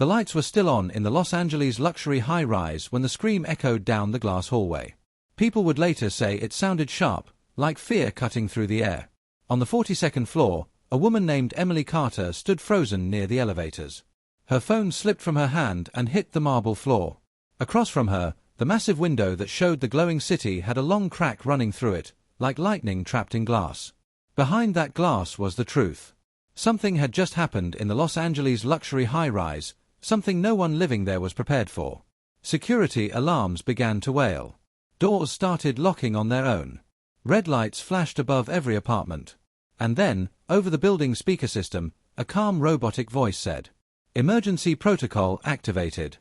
The lights were still on in the Los Angeles luxury high-rise when the scream echoed down the glass hallway. People would later say it sounded sharp, like fear cutting through the air. On the 42nd floor, a woman named Emily Carter stood frozen near the elevators. Her phone slipped from her hand and hit the marble floor. Across from her, the massive window that showed the glowing city had a long crack running through it, like lightning trapped in glass. Behind that glass was the truth. Something had just happened in the Los Angeles luxury high-rise, something no one living there was prepared for. Security alarms began to wail. Doors started locking on their own. Red lights flashed above every apartment. And then, over the building speaker system, a calm robotic voice said, "Emergency protocol activated."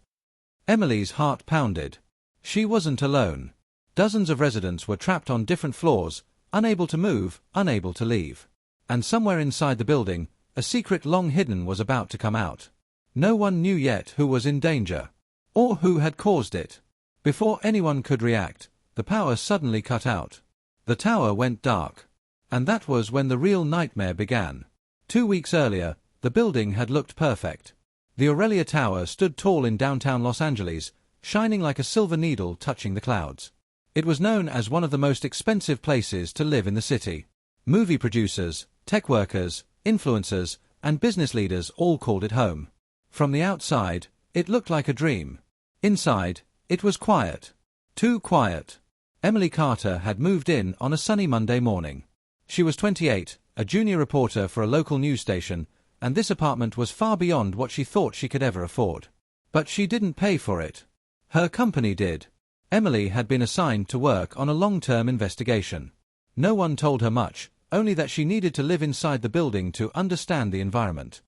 Emily's heart pounded. She wasn't alone. Dozens of residents were trapped on different floors, unable to move, unable to leave. And somewhere inside the building, a secret long hidden was about to come out. No one knew yet who was in danger, or who had caused it. Before anyone could react, the power suddenly cut out. The tower went dark. And that was when the real nightmare began. 2 weeks earlier, the building had looked perfect. The Aurelia Tower stood tall in downtown Los Angeles, shining like a silver needle touching the clouds. It was known as one of the most expensive places to live in the city. Movie producers, tech workers, influencers, and business leaders all called it home. From the outside, it looked like a dream. Inside, it was quiet. Too quiet. Emily Carter had moved in on a sunny Monday morning. She was 28, a junior reporter for a local news station, and this apartment was far beyond what she thought she could ever afford. But she didn't pay for it. Her company did. Emily had been assigned to work on a long-term investigation. No one told her much, only that she needed to live inside the building to understand the environment.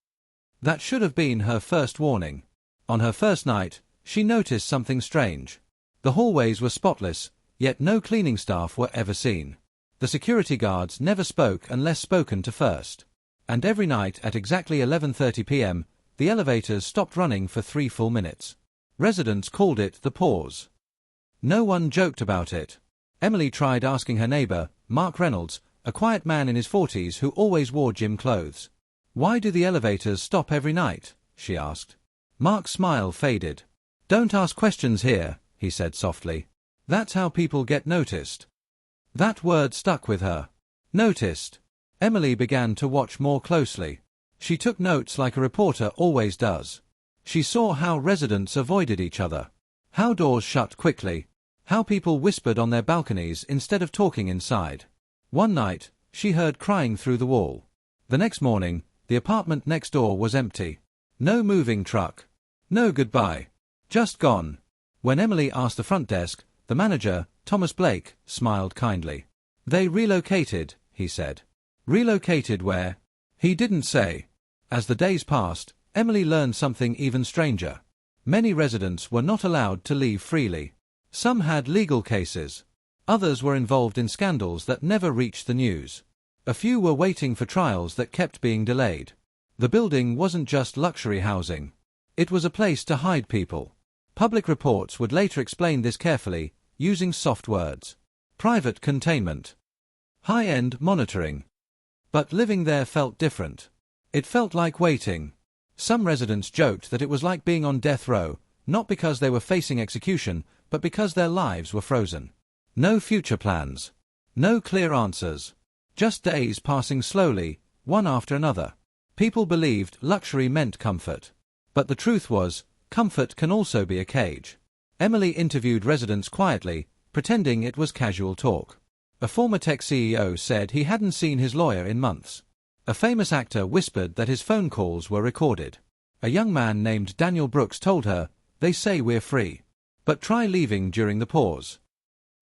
That should have been her first warning. On her first night, she noticed something strange. The hallways were spotless, yet no cleaning staff were ever seen. The security guards never spoke unless spoken to first. And every night at exactly 11:30 p.m., the elevators stopped running for 3 full minutes. Residents called it the pause. No one joked about it. Emily tried asking her neighbor, Mark Reynolds, a quiet man in his 40s who always wore gym clothes. "Why do the elevators stop every night?" she asked. Mark's smile faded. "Don't ask questions here," he said softly. "That's how people get noticed." That word stuck with her. Noticed. Emily began to watch more closely. She took notes like a reporter always does. She saw how residents avoided each other. How doors shut quickly. How people whispered on their balconies instead of talking inside. One night, she heard crying through the wall. The next morning, the apartment next door was empty. No moving truck. No goodbye. Just gone. When Emily asked the front desk, the manager, Thomas Blake, smiled kindly. "They relocated," he said. "Relocated where?" He didn't say. As the days passed, Emily learned something even stranger. Many residents were not allowed to leave freely. Some had legal cases. Others were involved in scandals that never reached the news. A few were waiting for trials that kept being delayed. The building wasn't just luxury housing. It was a place to hide people. Public reports would later explain this carefully, using soft words. Private containment. High-end monitoring. But living there felt different. It felt like waiting. Some residents joked that it was like being on death row, not because they were facing execution, but because their lives were frozen. No future plans. No clear answers. Just days passing slowly, one after another. People believed luxury meant comfort. But the truth was, comfort can also be a cage. Emily interviewed residents quietly, pretending it was casual talk. A former tech CEO said he hadn't seen his lawyer in months. A famous actor whispered that his phone calls were recorded. A young man named Daniel Brooks told her, "They say we're free. But try leaving during the pause."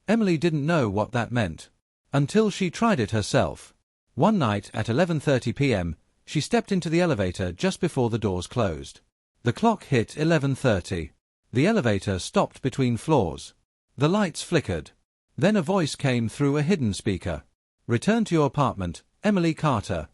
Emily didn't know what that meant. Until she tried it herself. One night at 11:30 p.m., she stepped into the elevator just before the doors closed. The clock hit 11:30. The elevator stopped between floors. The lights flickered. Then a voice came through a hidden speaker. "Return to your apartment, Emily Carter."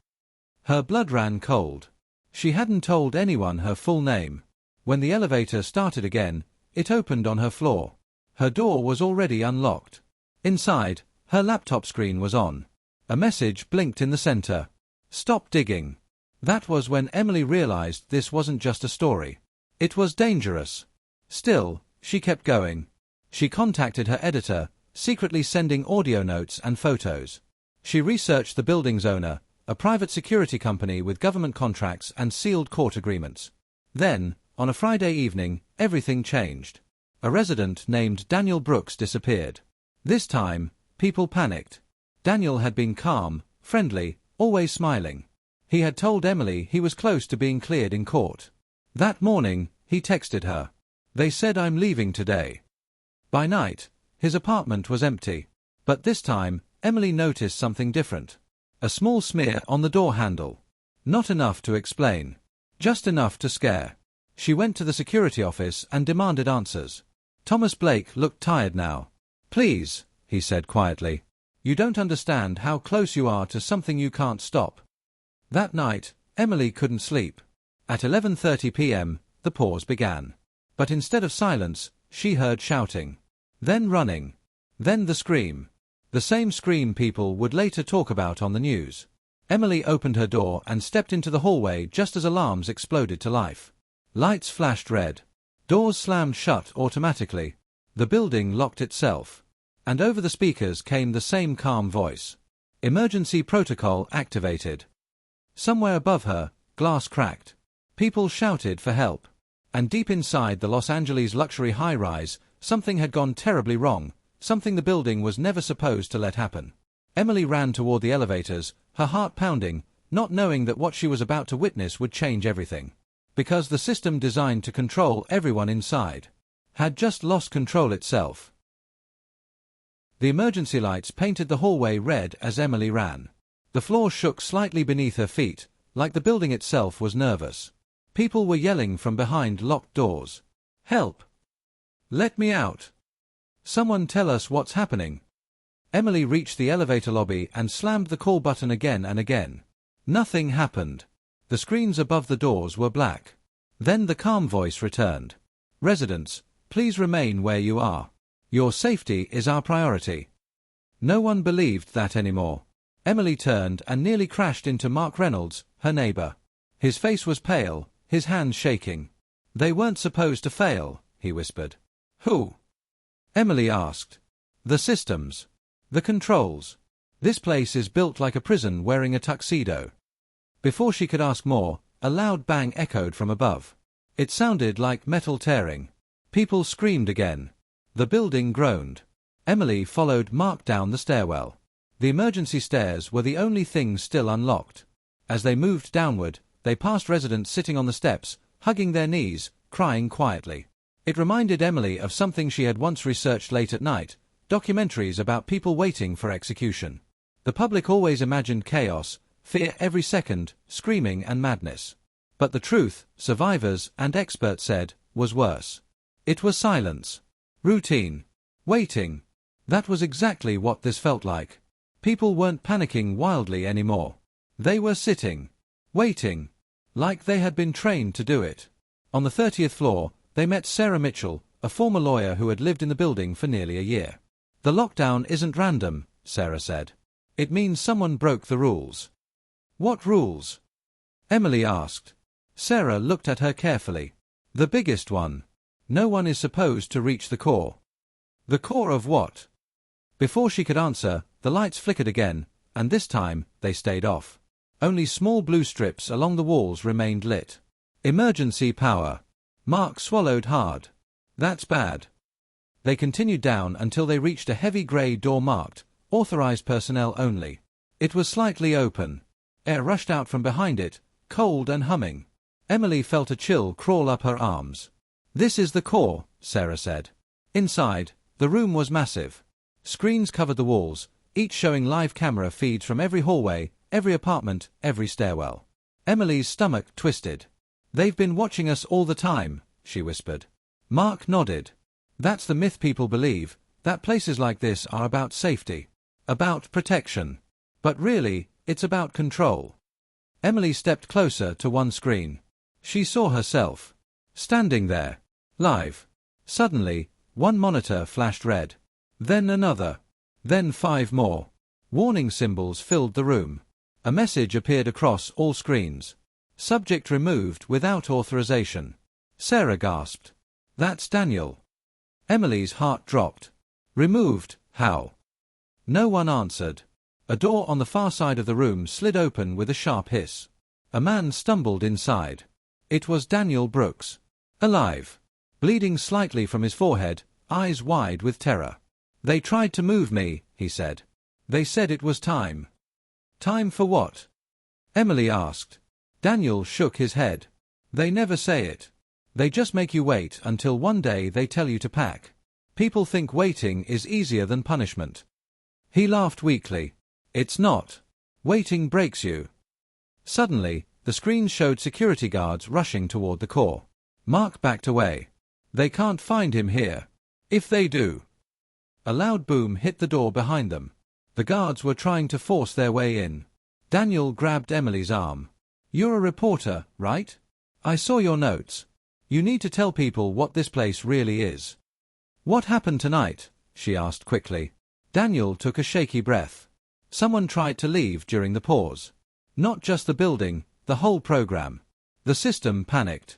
Her blood ran cold. She hadn't told anyone her full name. When the elevator started again, it opened on her floor. Her door was already unlocked. Inside, her laptop screen was on. A message blinked in the center. "Stop digging." That was when Emily realized this wasn't just a story. It was dangerous. Still, she kept going. She contacted her editor, secretly sending audio notes and photos. She researched the building's owner, a private security company with government contracts and sealed court agreements. Then, on a Friday evening, everything changed. A resident named Daniel Brooks disappeared. This time, people panicked. Daniel had been calm, friendly, always smiling. He had told Emily he was close to being cleared in court. That morning, he texted her. "They said I'm leaving today." By night, his apartment was empty. But this time, Emily noticed something different. A small smear on the door handle. Not enough to explain. Just enough to scare. She went to the security office and demanded answers. Thomas Blake looked tired now. "Please," he said quietly. "You don't understand how close you are to something you can't stop." That night, Emily couldn't sleep. At 11:30 p.m., the pause began. But instead of silence, she heard shouting. Then running. Then the scream. The same scream people would later talk about on the news. Emily opened her door and stepped into the hallway just as alarms exploded to life. Lights flashed red. Doors slammed shut automatically. The building locked itself. And over the speakers came the same calm voice. Emergency protocol activated. Somewhere above her, glass cracked. People shouted for help. And deep inside the Los Angeles luxury high-rise, something had gone terribly wrong, something the building was never supposed to let happen. Emily ran toward the elevators, her heart pounding, not knowing that what she was about to witness would change everything. Because the system designed to control everyone inside had just lost control itself. The emergency lights painted the hallway red as Emily ran. The floor shook slightly beneath her feet, like the building itself was nervous. People were yelling from behind locked doors. "Help! Let me out! Someone tell us what's happening!" Emily reached the elevator lobby and slammed the call button again and again. Nothing happened. The screens above the doors were black. Then the calm voice returned. "Residents, please remain where you are. Your safety is our priority." No one believed that anymore. Emily turned and nearly crashed into Mark Reynolds, her neighbor. His face was pale, his hands shaking. "They weren't supposed to fail," he whispered. "Who?" Emily asked. "The systems. The controls. This place is built like a prison wearing a tuxedo." Before she could ask more, a loud bang echoed from above. It sounded like metal tearing. People screamed again. The building groaned. Emily followed Mark down the stairwell. The emergency stairs were the only thing still unlocked. As they moved downward, they passed residents sitting on the steps, hugging their knees, crying quietly. It reminded Emily of something she had once researched late at night, documentaries about people waiting for execution. The public always imagined chaos, fear every second, screaming and madness. But the truth, survivors and experts said, was worse. It was silence. Routine. Waiting. That was exactly what this felt like. People weren't panicking wildly anymore. They were sitting. Waiting. Like they had been trained to do it. On the 30th floor, they met Sarah Mitchell, a former lawyer who had lived in the building for nearly a year. "The lockdown isn't random," Sarah said. "It means someone broke the rules." "What rules?" Emily asked. Sarah looked at her carefully. "The biggest one. No one is supposed to reach the core." "The core of what?" Before she could answer, the lights flickered again, and this time, they stayed off. Only small blue strips along the walls remained lit. Emergency power. Mark swallowed hard. "That's bad." They continued down until they reached a heavy grey door marked, "Authorized personnel only." It was slightly open. Air rushed out from behind it, cold and humming. Emily felt a chill crawl up her arms. "This is the core," Sarah said. Inside, the room was massive. Screens covered the walls, each showing live camera feeds from every hallway, every apartment, every stairwell. Emily's stomach twisted. "They've been watching us all the time," she whispered. Mark nodded. "That's the myth people believe, that places like this are about safety. About protection. But really, it's about control." Emily stepped closer to one screen. She saw herself. Standing there. Live. Suddenly, one monitor flashed red. Then another. Then 5 more. Warning symbols filled the room. A message appeared across all screens. "Subject removed without authorization." Sarah gasped. That's Daniel. Emily's heart dropped. Removed, how? No one answered. A door on the far side of the room slid open with a sharp hiss. A man stumbled inside. It was Daniel Brooks. Alive. Bleeding slightly from his forehead, eyes wide with terror. They tried to move me, he said. They said it was time. Time for what? Emily asked. Daniel shook his head. They never say it. They just make you wait until one day they tell you to pack. People think waiting is easier than punishment. He laughed weakly. It's not. Waiting breaks you. Suddenly, the screen showed security guards rushing toward the core. Mark backed away. They can't find him here. If they do. A loud boom hit the door behind them. The guards were trying to force their way in. Daniel grabbed Emily's arm. You're a reporter, right? I saw your notes. You need to tell people what this place really is. What happened tonight? She asked quickly. Daniel took a shaky breath. Someone tried to leave during the pause. Not just the building, the whole program. The system panicked.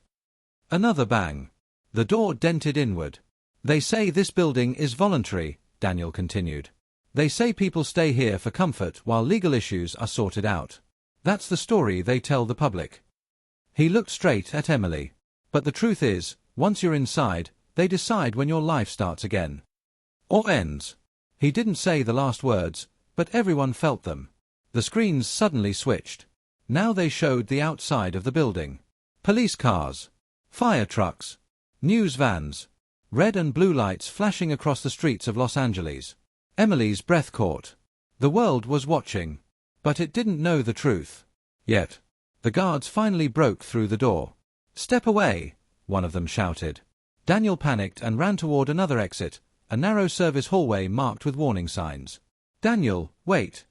Another bang. The door dented inward. They say this building is voluntary, Daniel continued. They say people stay here for comfort while legal issues are sorted out. That's the story they tell the public. He looked straight at Emily. But the truth is, once you're inside, they decide when your life starts again. Or ends. He didn't say the last words, but everyone felt them. The screens suddenly switched. Now they showed the outside of the building. Police cars. Fire trucks. News vans. Red and blue lights flashing across the streets of Los Angeles. Emily's breath caught. The world was watching. But it didn't know the truth. Yet. The guards finally broke through the door. Step away, one of them shouted. Daniel panicked and ran toward another exit, a narrow service hallway marked with warning signs. Daniel, wait!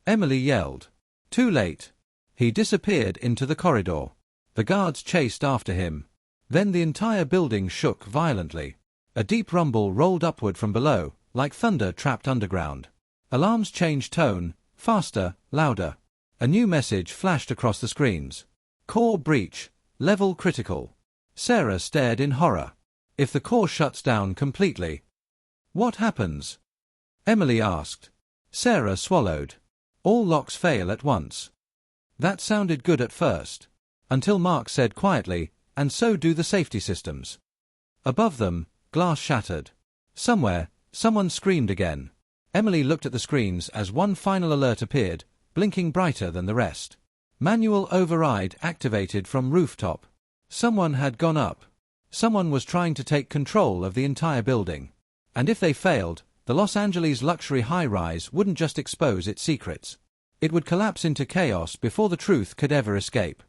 Emily yelled. Too late. He disappeared into the corridor. The guards chased after him. Then the entire building shook violently. A deep rumble rolled upward from below, like thunder trapped underground. Alarms changed tone, faster, louder. A new message flashed across the screens. Core breach. Level critical. Sarah stared in horror. If the core shuts down completely. What happens? Emily asked. Sarah swallowed. All locks fail at once. That sounded good at first. Until Mark said quietly, and so do the safety systems. Above them, glass shattered. Somewhere, someone screamed again. Emily looked at the screens as one final alert appeared, blinking brighter than the rest. Manual override activated from rooftop. Someone had gone up. Someone was trying to take control of the entire building. And if they failed, the Los Angeles luxury high-rise wouldn't just expose its secrets. It would collapse into chaos before the truth could ever escape.